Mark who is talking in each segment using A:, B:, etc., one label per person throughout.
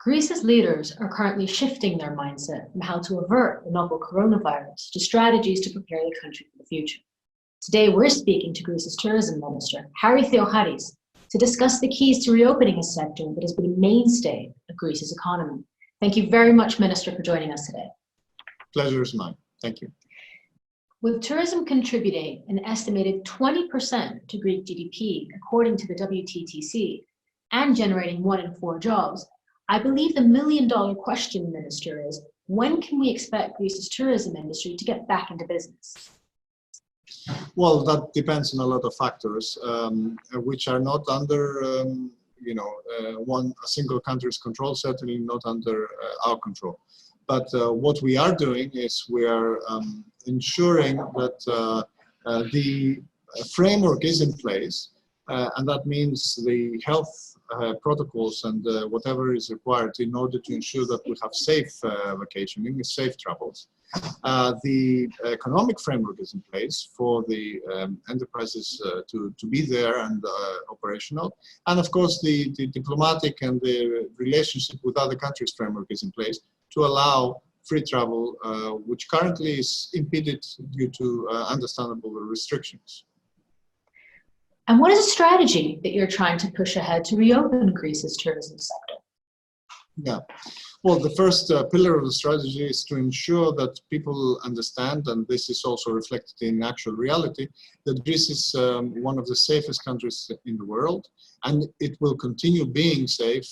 A: Greece's leaders are currently shifting their mindset from how to avert the novel coronavirus to strategies to prepare the country for the future. Today, we're speaking to Greece's tourism minister, Theoharis, to discuss the keys to reopening a sector that has been a mainstay of Greece's economy. Thank you very much, Minister, for joining us today.
B: Pleasure is mine. Thank you.
A: With tourism contributing an estimated 20% to Greek GDP, according to the WTTC, and generating 1 in 4 jobs, I believe the million-dollar question, Minister, is when can we expect Greece's tourism industry to get back into business?
B: Well, that depends on a lot of factors, which are not under, a single country's control, certainly not under our control. But what we are doing is we are ensuring that the framework is in place, and that means the health protocols and whatever is required in order to ensure that we have safe vacationing, safe travels. The economic framework is in place for the enterprises to be there and operational. And of course, the diplomatic and the relationship with other countries framework is in place to allow free travel, which currently is impeded due to understandable restrictions.
A: And what is a strategy that you're trying to push ahead to reopen Greece's tourism sector?
B: Yeah, well, the first pillar of the strategy is to ensure that people understand, and this is also reflected in actual reality, that Greece is one of the safest countries in the world, and it will continue being safe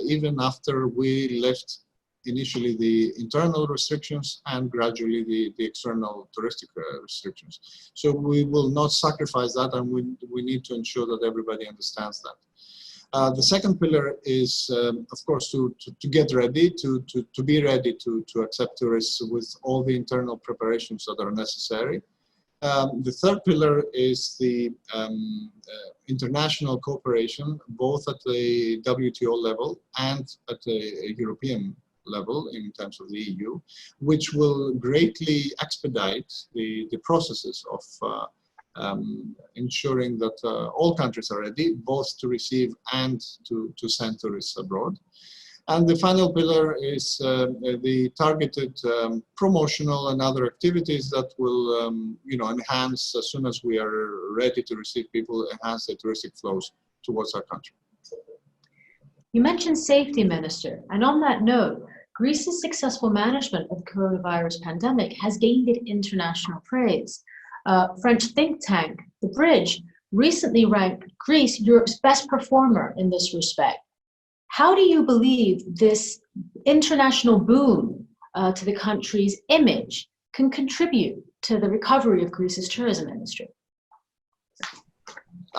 B: even after we lift initially the internal restrictions and gradually the external touristic restrictions. So we will not sacrifice that, and we need to ensure that everybody understands that. The second pillar is, of course, to get ready, to be ready to accept tourists with all the internal preparations that are necessary. The third pillar is the international cooperation, both at the WTO level and at the European level in terms of the EU, which will greatly expedite the processes of ensuring that all countries are ready, both to receive and to send tourists abroad. And the final pillar is the targeted promotional and other activities that will enhance, as soon as we are ready to receive people, enhance the touristic flows towards our country.
A: You mentioned safety, Minister, and on that note, Greece's successful management of the coronavirus pandemic has gained international praise. French think tank, The Bridge, recently ranked Greece Europe's best performer in this respect. How do you believe this international boon to the country's image can contribute to the recovery of Greece's tourism industry?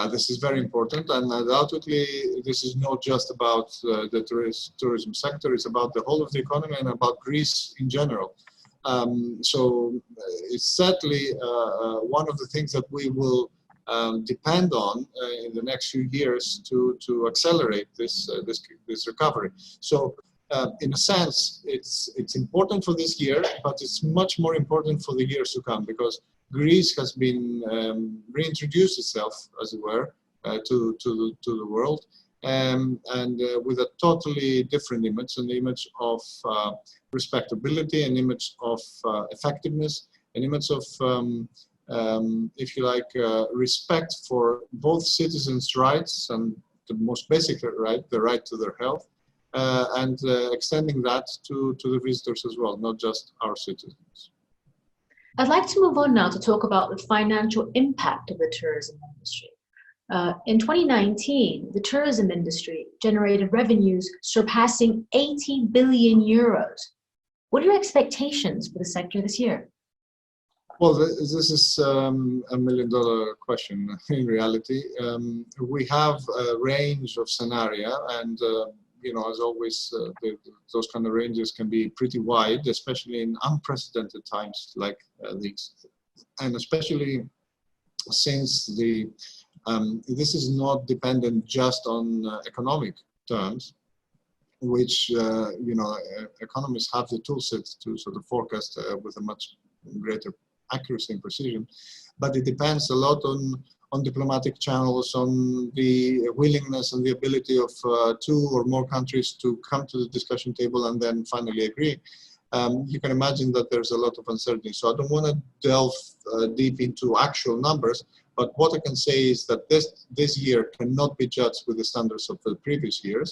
B: This is very important, and undoubtedly this is not just about the tourism sector, it's about the whole of the economy and about Greece in general. So it's certainly one of the things that we will depend on in the next few years to accelerate this recovery. So in a sense, it's important for this year, but it's much more important for the years to come, because Greece has been reintroduced itself, as it were, to the world, and with a totally different image, an image of respectability, an image of effectiveness, an image of, if you like, respect for both citizens' rights and the most basic right, the right to their health, and extending that to the visitors as well, not just our citizens.
A: I'd like to move on now to talk about the financial impact of the tourism industry. In 2019, the tourism industry generated revenues surpassing 80 billion euros. What are your expectations for the sector this year?
B: Well, this is a million-dollar question in reality. We have a range of scenario, and as always, those kind of ranges can be pretty wide, especially in unprecedented times like these. And especially since this is not dependent just on economic terms, which, economists have the tool set to sort of forecast with a much greater accuracy and precision, but it depends a lot on diplomatic channels, on the willingness and the ability of two or more countries to come to the discussion table and then finally agree, you can imagine that there's a lot of uncertainty. So I don't want to delve deep into actual numbers, but what I can say is that this year cannot be judged with the standards of the previous years.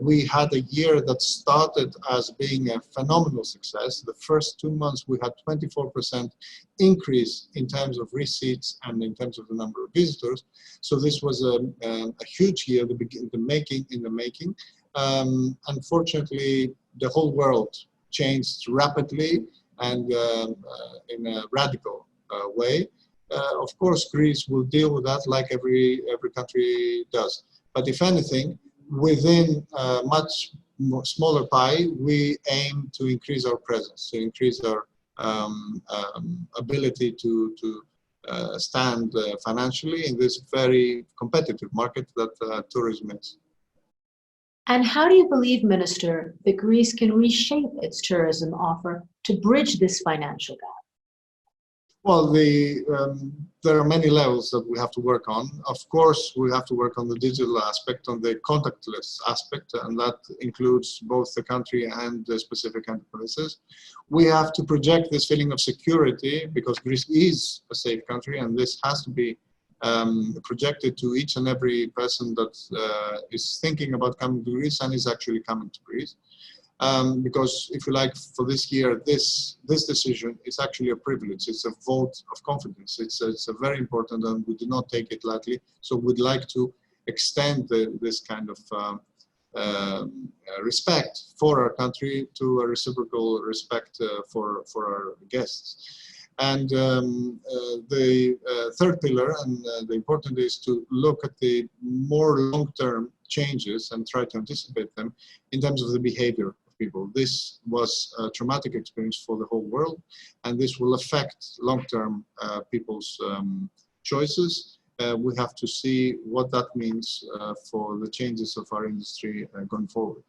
B: We had a year that started as being a phenomenal success. The first 2 months we had 24% increase in terms of receipts and in terms of the number of visitors. So this was a huge year, in the making. Unfortunately, the whole world changed rapidly and in a radical way. Of course, Greece will deal with that like every country does. But if anything, within a much more smaller pie, we aim to increase our presence, to increase our ability to stand financially in this very competitive market that tourism is.
A: And how do you believe, Minister, that Greece can reshape its tourism offer to bridge this financial gap?
B: Well, there are many levels that we have to work on. Of course, we have to work on the digital aspect, on the contactless aspect, and that includes both the country and the specific enterprises. We have to project this feeling of security because Greece is a safe country, and this has to be projected to each and every person that is thinking about coming to Greece and is actually coming to Greece. Because if you like, for this year, this decision is actually a privilege. It's a vote of confidence. It's a very important, and we do not take it lightly. So we'd like to extend this kind of respect for our country to a reciprocal respect for our guests. And the third pillar, and the important, is to look at the more long-term changes and try to anticipate them in terms of the behavior of people. This was a traumatic experience for the whole world, and this will affect long-term people's choices. We have to see what that means for the changes of our industry going forward.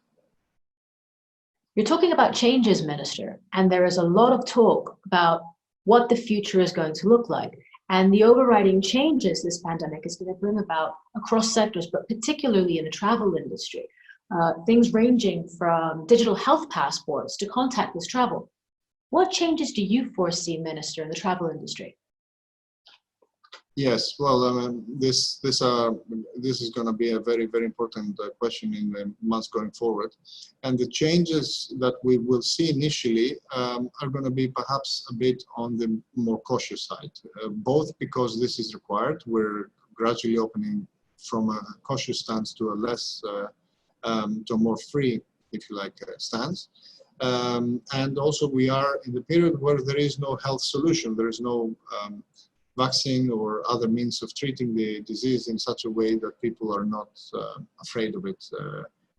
A: You're talking about changes, Minister, and there is a lot of talk about what the future is going to look like. And the overriding changes this pandemic is going to bring about across sectors, but particularly in the travel industry. Things ranging from digital health passports to contactless travel. What changes do you foresee, Minister, in the travel industry?
B: Yes, well, this is going to be a very, very important question in the months going forward. And the changes that we will see initially are going to be perhaps a bit on the more cautious side, both because this is required. We're gradually opening from a cautious stance to a less, to a more free, if you like, stance. And also we are in the period where there is no health solution. There is no vaccine or other means of treating the disease in such a way that people are not afraid of it,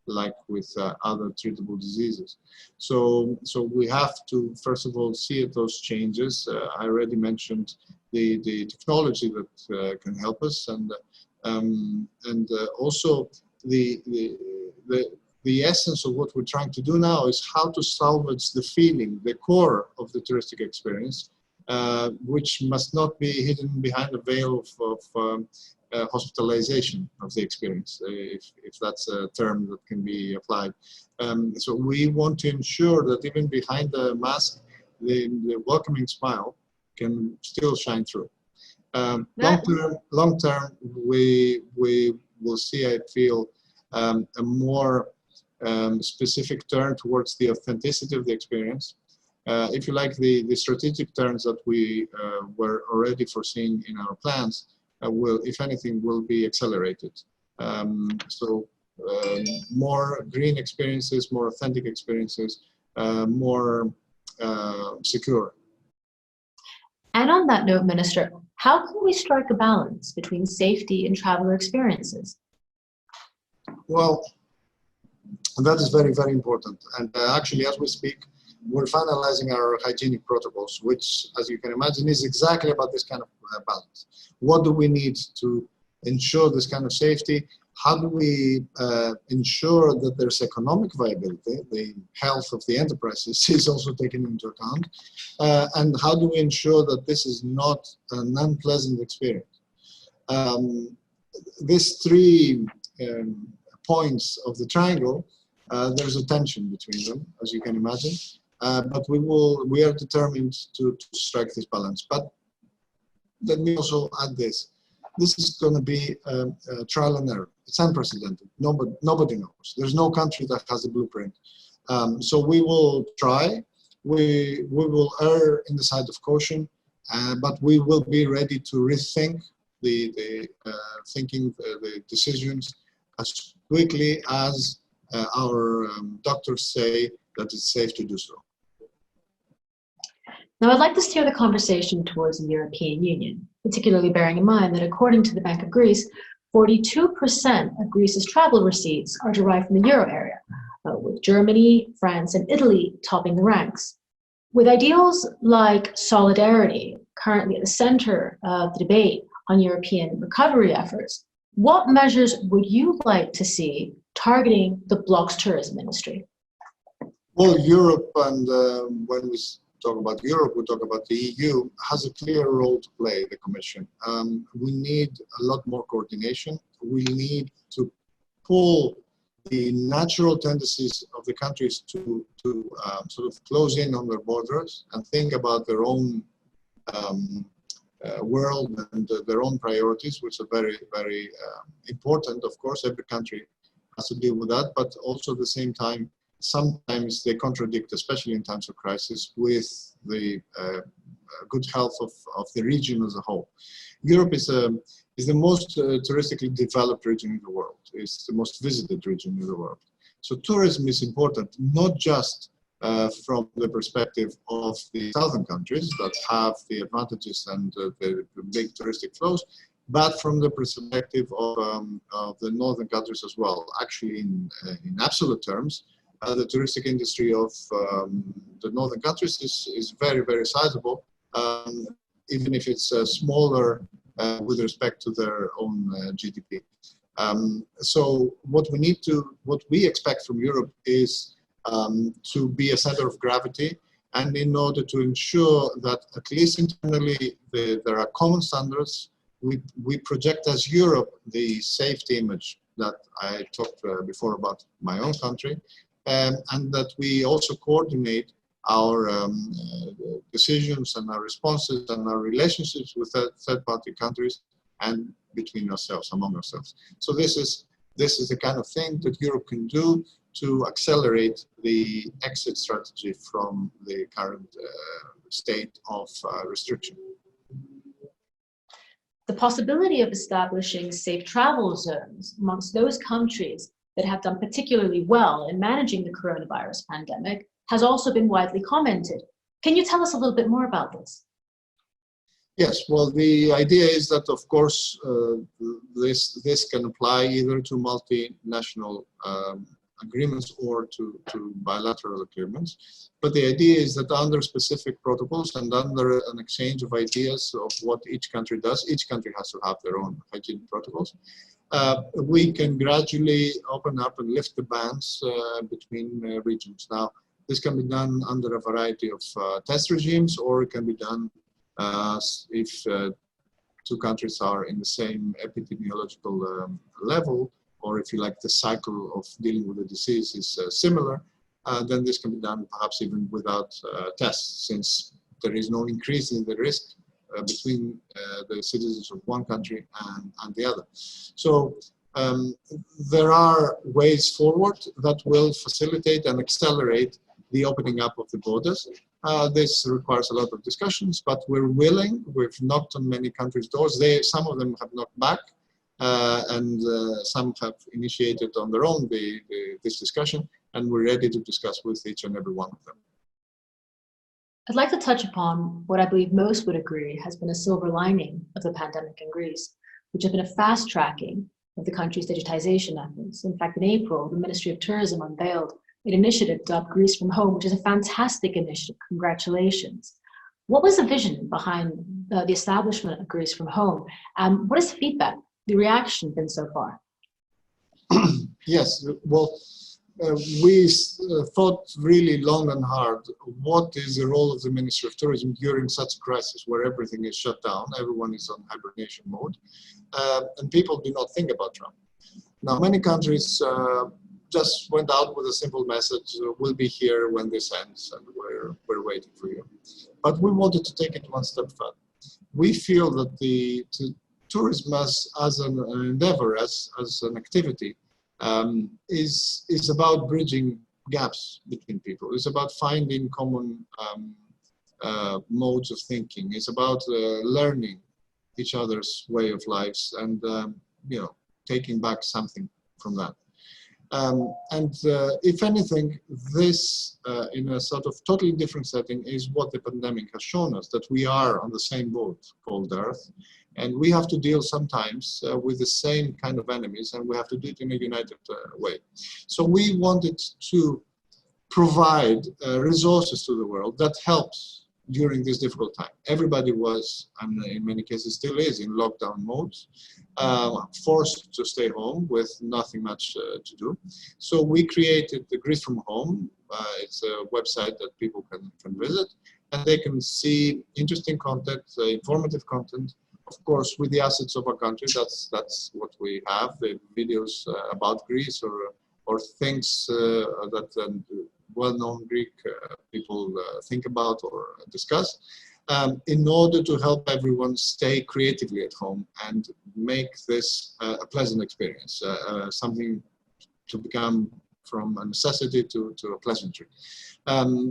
B: like with other treatable diseases. So we have to, first of all, see those changes. I already mentioned the technology that can help us, and also the essence of what we're trying to do now is how to salvage the feeling, the core of the touristic experience, which must not be hidden behind a veil of hospitalization of the experience, if that's a term that can be applied. So we want to ensure that even behind the mask, the welcoming smile can still shine through. Long term, we will see, I feel, a more specific turn towards the authenticity of the experience. If you like, the strategic turns that we were already foreseeing in our plans will, if anything, will be accelerated. More green experiences, more authentic experiences, more secure.
A: And on that note, Minister, how can we strike a balance between safety and traveler experiences?
B: Well, that is very, very important. And actually, as we speak, we're finalizing our hygienic protocols, which, as you can imagine, is exactly about this kind of balance. What do we need to ensure this kind of safety? How do we ensure that there's economic viability? The health of the enterprises is also taken into account. And how do we ensure that this is not an unpleasant experience? These three points of the triangle, there's a tension between them, as you can imagine. But we are determined to strike this balance. But let me also add this. This is going to be a trial and error. It's unprecedented. Nobody knows. There's no country that has a blueprint. So we will try. We will err in the side of caution, but we will be ready to rethink the decisions as quickly as our doctors say that it's safe to do so.
A: Now, I'd like to steer the conversation towards the European Union, particularly bearing in mind that according to the Bank of Greece, 42% of Greece's travel receipts are derived from the euro area, with Germany, France, and Italy topping the ranks. With ideals like solidarity currently at the center of the debate on European recovery efforts, what measures would you like to see targeting the bloc's tourism industry?
B: Well, Europe, and when we talk about Europe, we talk about the EU, has a clear role to play, the Commission. We need a lot more coordination. We need to pull the natural tendencies of the countries to sort of close in on their borders and think about their own world and their own priorities, which are very, very important. Of course, every country has to deal with that, but also at the same time, sometimes they contradict, especially in times of crisis, with the good health of the region as a whole. Europe is the most touristically developed region in the world. It's the most visited region in the world. So tourism is important, not just from the perspective of the southern countries that have the advantages and the big touristic flows, but from the perspective of the northern countries as well. Actually, in absolute terms, the touristic industry of the northern countries is very, very sizable, even if it's smaller with respect to their own GDP. So what we expect from Europe is to be a center of gravity, and in order to ensure that at least internally there are common standards, we project as Europe the safety image that I talked before about my own country, and that we also coordinate our decisions and our responses and our relationships with third-party countries and between ourselves, among ourselves. So this is the kind of thing that Europe can do to accelerate the exit strategy from the current state of restriction.
A: The possibility of establishing safe travel zones amongst those countries that have done particularly well in managing the coronavirus pandemic has also been widely commented. Can you tell us a little bit more about this?
B: Yes, well, the idea is that, of course, this can apply either to multinational agreements or to bilateral agreements. But the idea is that under specific protocols and under an exchange of ideas of what each country does, each country has to have their own hygiene protocols. We can gradually open up and lift the bans between regions. Now, this can be done under a variety of test regimes, or it can be done if two countries are in the same epidemiological level, or if you like, the cycle of dealing with the disease is similar, then this can be done perhaps even without tests, since there is no increase in the risk between the citizens of one country and the other. So there are ways forward that will facilitate and accelerate the opening up of the borders. This requires a lot of discussions, but we're willing. We've knocked on many countries' doors. Some of them have knocked back, and some have initiated on their own this discussion, and we're ready to discuss with each and every one of them.
A: I'd like to touch upon what I believe most would agree has been a silver lining of the pandemic in Greece, which has been a fast tracking of the country's digitization efforts. In fact, in April, the Ministry of Tourism unveiled an initiative dubbed Greece from Home, which is a fantastic initiative. Congratulations. What was the vision behind the establishment of Greece from Home? And what is the feedback, the reaction been so far?
B: Yes, well, we thought really long and hard, what is the role of the Ministry of Tourism during such a crisis where everything is shut down, everyone is on hibernation mode, and people do not think about travel. Now, many countries just went out with a simple message, we'll be here when this ends, and we're waiting for you. But we wanted to take it one step further. We feel that the tourism as an endeavor, as an activity, is about bridging gaps between people. It's about finding common modes of thinking. It's about learning each other's way of lives and taking back something from that. If anything, this in a sort of totally different setting is what the pandemic has shown us, that we are on the same boat called Earth, and we have to deal sometimes with the same kind of enemies, and we have to do it in a united way. So we wanted to provide resources to the world that helps during this difficult time. Everybody was, and in many cases still is, in lockdown mode, forced to stay home with nothing much to do. So we created the Greece from Home. It's a website that people can visit, and they can see interesting content, informative content, of course, with the assets of our country. That's what we have, the videos about Greece or things that well-known Greek people think about or discuss, in order to help everyone stay creatively at home and make this a pleasant experience, something to become from a necessity to a pleasantry.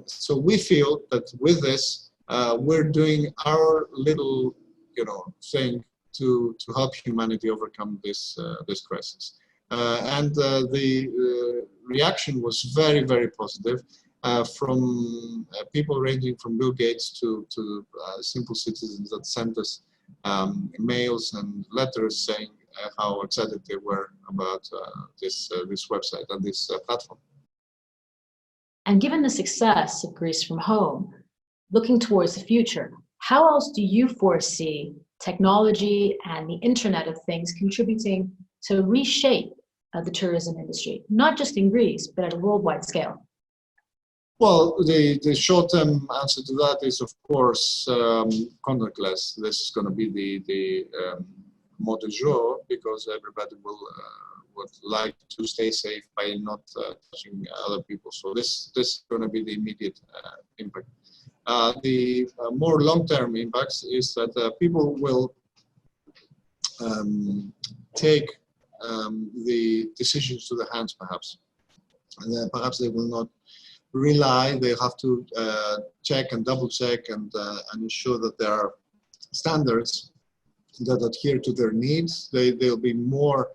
B: So we feel that with this, we're doing our little, thing to help humanity overcome this crisis. The reaction was very, very positive from people ranging from Bill Gates to simple citizens that sent us mails and letters saying how excited they were about this website and this platform.
A: And given the success of Greece from Home, looking towards the future, how else do you foresee technology and the Internet of Things contributing to reshape the tourism industry, not just in Greece, but at a worldwide scale?
B: Well, the short-term answer to that is, of course, contactless. This is going to be the mot du jour, because everybody would like to stay safe by not touching other people. So this is going to be the immediate impact. The more long-term impacts is that people will take the decisions to their hands, perhaps. And then perhaps they will not rely, they have to check and double check and ensure that there are standards that adhere to their needs. They'll be more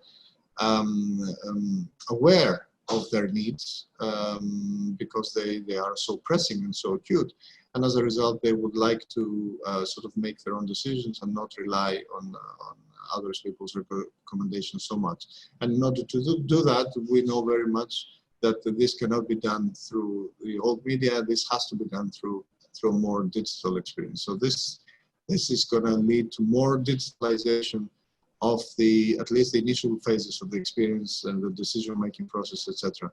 B: aware of their needs because they are so pressing and so acute. And as a result, they would like to sort of make their own decisions and not rely on other people's recommendations so much. And in order to do that, we know very much that this cannot be done through the old media. This has to be done through a more digital experience. So this is going to lead to more digitalization of at least the initial phases of the experience and the decision-making process, etc.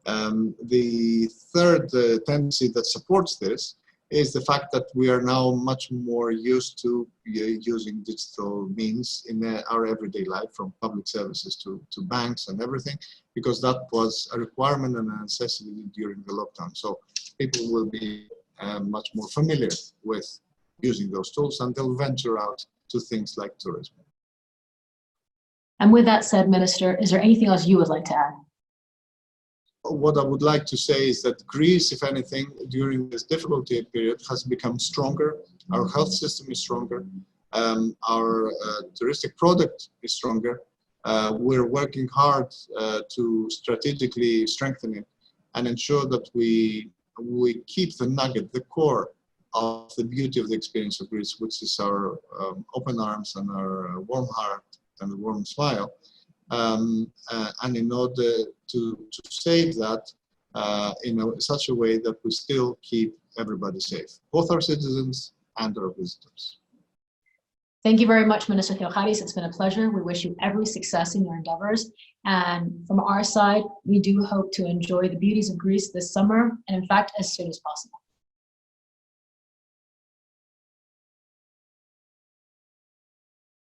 B: The third tendency that supports this is the fact that we are now much more used to using digital means in our everyday life, from public services to banks and everything, because that was a requirement and a necessity during the lockdown. So people will be much more familiar with using those tools, and they'll venture out to things like tourism.
A: And with that said, Minister, is there anything else you would like to add?
B: What I would like to say is that Greece, if anything, during this difficulty period has become stronger. Our health system is stronger. Our touristic product is stronger. We're working hard to strategically strengthen it and ensure that we keep the nugget, the core of the beauty of the experience of Greece, which is our open arms and our warm heart and a warm smile. And in order to save that in such a way that we still keep everybody safe, both our citizens and our visitors.
A: Thank you very much, Minister Theoharis. It's been a pleasure. We wish you every success in your endeavors. And from our side, we do hope to enjoy the beauties of Greece this summer, and in fact, as soon as possible.